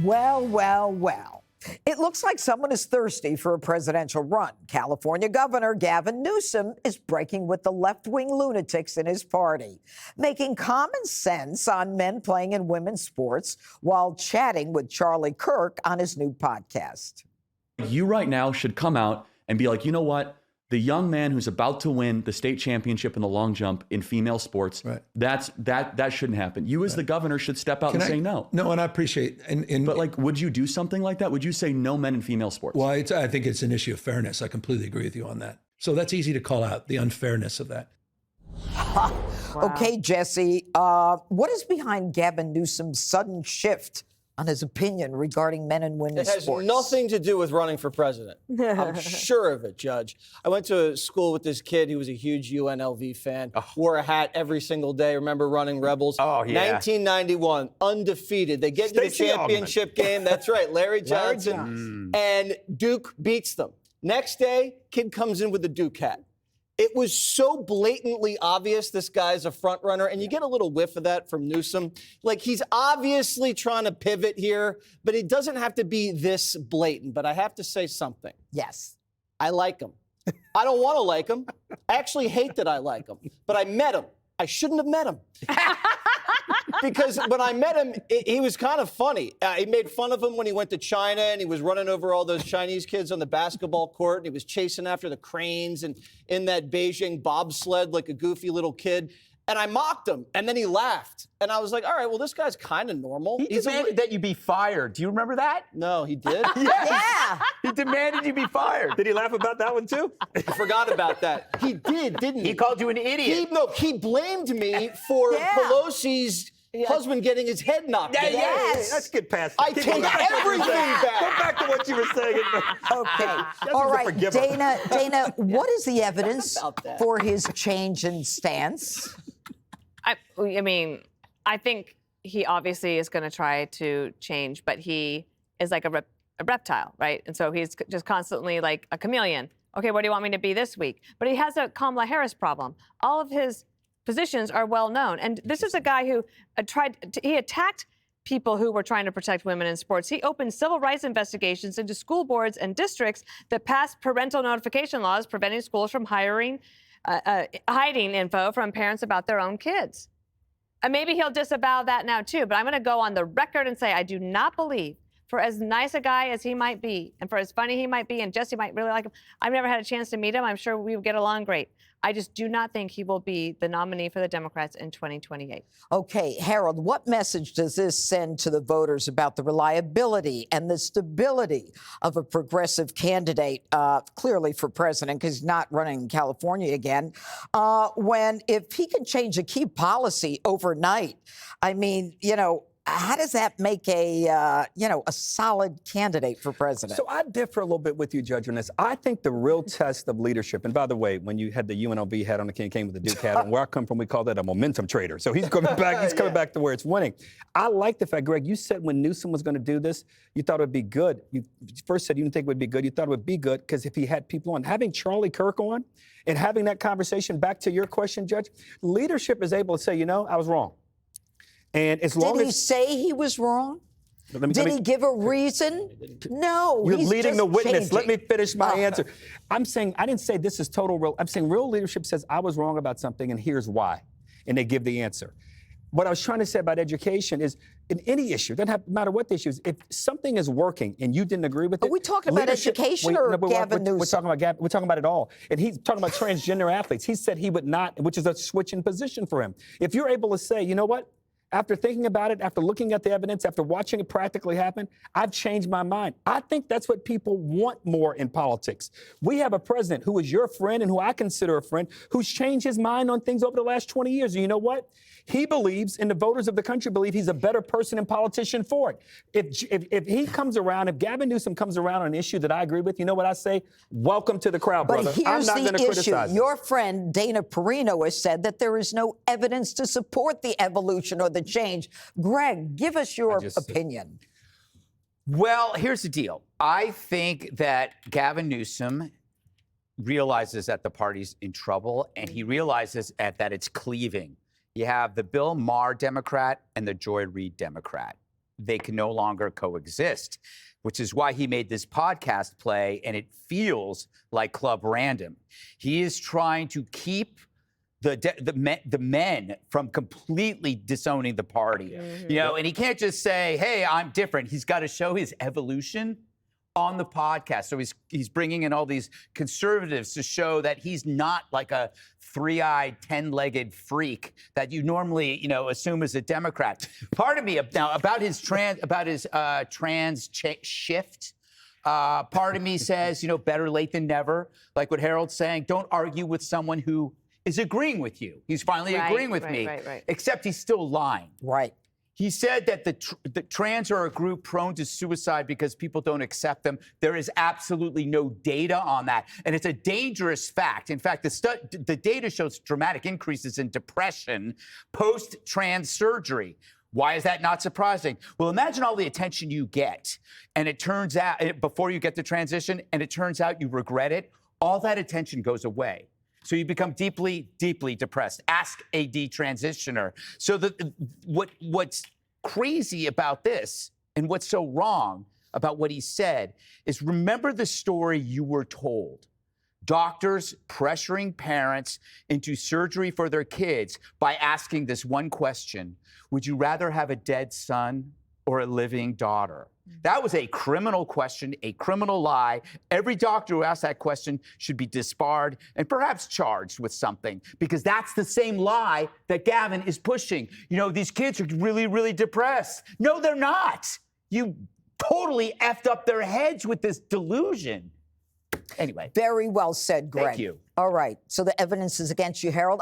Well, well, well. It looks like someone is thirsty for a presidential run. California Governor Gavin Newsom is breaking with the left-wing lunatics in his party, making common sense on men playing in women's sports while chatting with Charlie Kirk on his new podcast. You right now should come out and be like, you know what? The young man who's about to win the state championship in the long jump in female sports, right. that shouldn't happen. You as the governor should step out say no. No, and I appreciate. But like, would you do something like that? Would you say no men in female sports? Well, I think it's an issue of fairness. I completely agree with you on that. So that's easy to call out, the unfairness of that. Wow. Okay, Jesse, what is behind Gavin Newsom's sudden shift on his opinion regarding men and women's sports? It has nothing to do with running for president. I'm sure of it, Judge. I went to school with this kid who was a huge UNLV fan, wore a hat every single day. Remember running Rebels? Oh, yeah. 1991, undefeated. They get to the championship game. That's right, Larry Johnson. And Duke beats them. Next day, kid comes in with a Duke hat. It was so blatantly obvious this guy's a front runner, and you get a little whiff of that from Newsom. Like, he's obviously trying to pivot here, but it doesn't have to be this blatant. But I have to say something. Yes. I like him. I don't want to like him. I actually hate that I like him. But I met him. I shouldn't have met him. Because when I met him, he was kind of funny. He made fun of him when he went to China and he was running over all those Chinese kids on the basketball court and he was chasing after the cranes and in that Beijing bobsled like a goofy little kid. And I mocked him, and then he laughed. And I was like, all right, well, this guy's kind of normal. He demanded that you be fired. Do you remember that? No, he did? Yeah. He demanded you be fired. Did he laugh about that one, too? I forgot about that. He did, didn't he? He called you an idiot. He blamed me for Pelosi's husband getting his head knocked in. Yes. Let's get past that. I take everything back. Go back to what you were saying. Okay. All right, Dana, what is the evidence for his change in stance? I mean, I think he obviously is going to try to change, but he is like a reptile, right? And so he's just constantly like a chameleon. Okay, what do you want me to be this week? But he has a Kamala Harris problem. All of his positions are well known. And this is a guy who he attacked people who were trying to protect women in sports. He opened civil rights investigations into school boards and districts that passed parental notification laws preventing schools from hiding info from parents about their own kids. And maybe he'll disavow that now too, but I'm going to go on the record and say I do not believe, for as nice a guy as he might be, and for as funny he might be, and Jesse might really like him, I've never had a chance to meet him. I'm sure we would get along great. I just do not think he will be the nominee for the Democrats in 2028. Okay, Harold, what message does this send to the voters about the reliability and the stability of a progressive candidate, clearly for president, because he's not running in California again, when if he can change a key policy overnight, I mean, how does that make a solid candidate for president? So I differ a little bit with you, Judge, on this. I think the real test of leadership, and by the way, when you had the UNLV hat on, the king came with the Duke hat on, where I come from, we call that a momentum trader. So he's coming back. He's coming back to where it's winning. I like the fact, Greg, you said when Newsom was going to do this, you thought it would be good. You first said you didn't think it would be good. You thought it would be good because if he had people on, having Charlie Kirk on and having that conversation, back to your question, Judge, leadership is able to say, I was wrong. And as long Did he say he was wrong? Did he give a reason? No. You're he's leading just the witness. changing. Let me finish my answer. I'm saying, I didn't say this is total real. I'm saying real leadership says I was wrong about something and here's why. And they give the answer. What I was trying to say about education is in any issue, doesn't matter what the issue is, if something is working and you didn't agree with it. Are we talking about education or Gavin Newsom? We're talking about it all. And he's talking about transgender athletes. He said he would not, which is a switch in position for him. If you're able to say, you know what? After thinking about it, after looking at the evidence, after watching it practically happen, I've changed my mind. I think that's what people want more in politics. We have a president who is your friend and who I consider a friend who's changed his mind on things over the last 20 years. And you know what? He believes, and the voters of the country believe he's a better person and politician for it. If he comes around, if Gavin Newsom comes around on an issue that I agree with, you know what I say? Welcome to the crowd, brother. But here's I'm not going to the issue. criticize him. Your friend Dana Perino has said that there is no evidence to support the evolution or the change. Greg, give us your opinion. Well, here's the deal. I think that Gavin Newsom realizes that the party's in trouble, and he realizes that it's cleaving. You have the Bill Maher Democrat and the Joy Reid Democrat. they can no longer coexist, which is why he made this podcast play, and it feels like Club Random. He is trying to keep the men from completely disowning the party, you know, and he can't just say, hey, I'm different. He's got to show his evolution on the podcast. So he's bringing in all these conservatives to show that he's not like a three-eyed, 10-legged freak that you normally, you know, assume is a Democrat. Part of me now about his trans shift. Part of me says, you know, better late than never. Like what Harold's saying, don't argue with someone who is agreeing with you. He's finally agreeing with me, except he's still lying. Right. He said that the trans are a group prone to suicide because people don't accept them. There is absolutely no data on that, and it's a dangerous fact. In fact, the data shows dramatic increases in depression post-trans surgery. Why is that not surprising? Well, imagine all the attention you get, and it turns out, before you get the transition, and it turns out you regret it, all that attention goes away. So you become deeply, deeply depressed. Ask a detransitioner. So what's crazy about this and what's so wrong about what he said is remember the story you were told. Doctors pressuring parents into surgery for their kids by asking this one question: would you rather have a dead son or a living daughter? That was a criminal question, a criminal lie. Every doctor who asked that question should be disbarred and perhaps charged with something, because that's the same lie that Gavin is pushing. You know, these kids are really, really depressed. No, they're not. You totally effed up their heads with this delusion. Anyway. Very well said, Greg. Thank you. All right. So the evidence is against you, Harold.